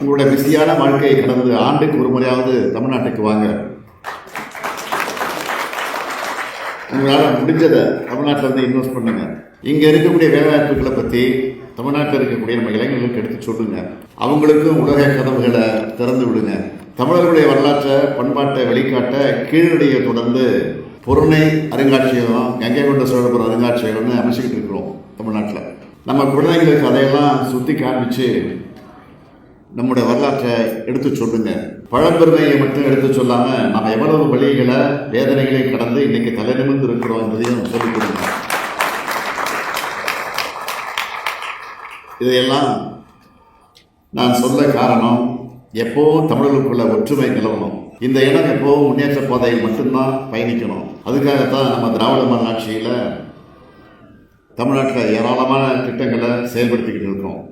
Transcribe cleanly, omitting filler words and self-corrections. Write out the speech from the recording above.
உங்களுடைய பிஸியான வாழ்க்கையை கடந்து ஆண்டுக்கு ஒரு முறையாவது தமிழ்நாட்டுக்கு வாங்க. உங்களால் முடிஞ்சதை தமிழ்நாட்டில் வந்து இன்வெஸ்ட் பண்ணுங்க. இங்கே இருக்கக்கூடிய வேலைவாய்ப்புகளை பற்றி தமிழ்நாட்டில் இருக்கக்கூடிய நம்ம இளைஞர்களுக்கு எடுத்து சொல்லுங்க. அவங்களுக்கும் உலக கதவுகளை திறந்து விடுங்க. தமிழர்களுடைய வரலாற்றை பண்பாட்டை வெளிக்காட்ட கீழடியை தொடர்ந்து பொருணை அருங்காட்சியகம், கங்கை கொண்ட சோழபுரம் அருங்காட்சியகம்னு அமைச்சிக்கிட்டு இருக்கிறோம் தமிழ்நாட்டில். நம்ம குழந்தைங்களுக்கு அதையெல்லாம் சுற்றி காண்பிச்சு நம்முடைய வரலாற்றை எடுத்து சொல்லுங்க. பழம்பெருமையை மட்டும் எடுத்து சொல்லாமல் நம்ம எவ்வளவு வழிகளை வேதனைகளை கடந்து இன்னைக்கு தலை நிமிர்ந்து இருக்கிறோம் என்பதையும் சொல்லிக் கொடுங்க. இதையெல்லாம் நான் சொல்ல காரணம், எப்போவும் தமிழர்களுக்குள்ள ஒற்றுமை நிலவணும். இந்த இடம் எப்போவும் முன்னேற்ற பாதையில் மட்டும்தான் பயணிக்கணும். அதுக்காகத்தான் நம்ம திராவிட மாடல் ஆட்சியில் தமிழ்நாட்டில் ஏராளமான திட்டங்களை செயல்படுத்திக்கிட்டு இருக்கோம்.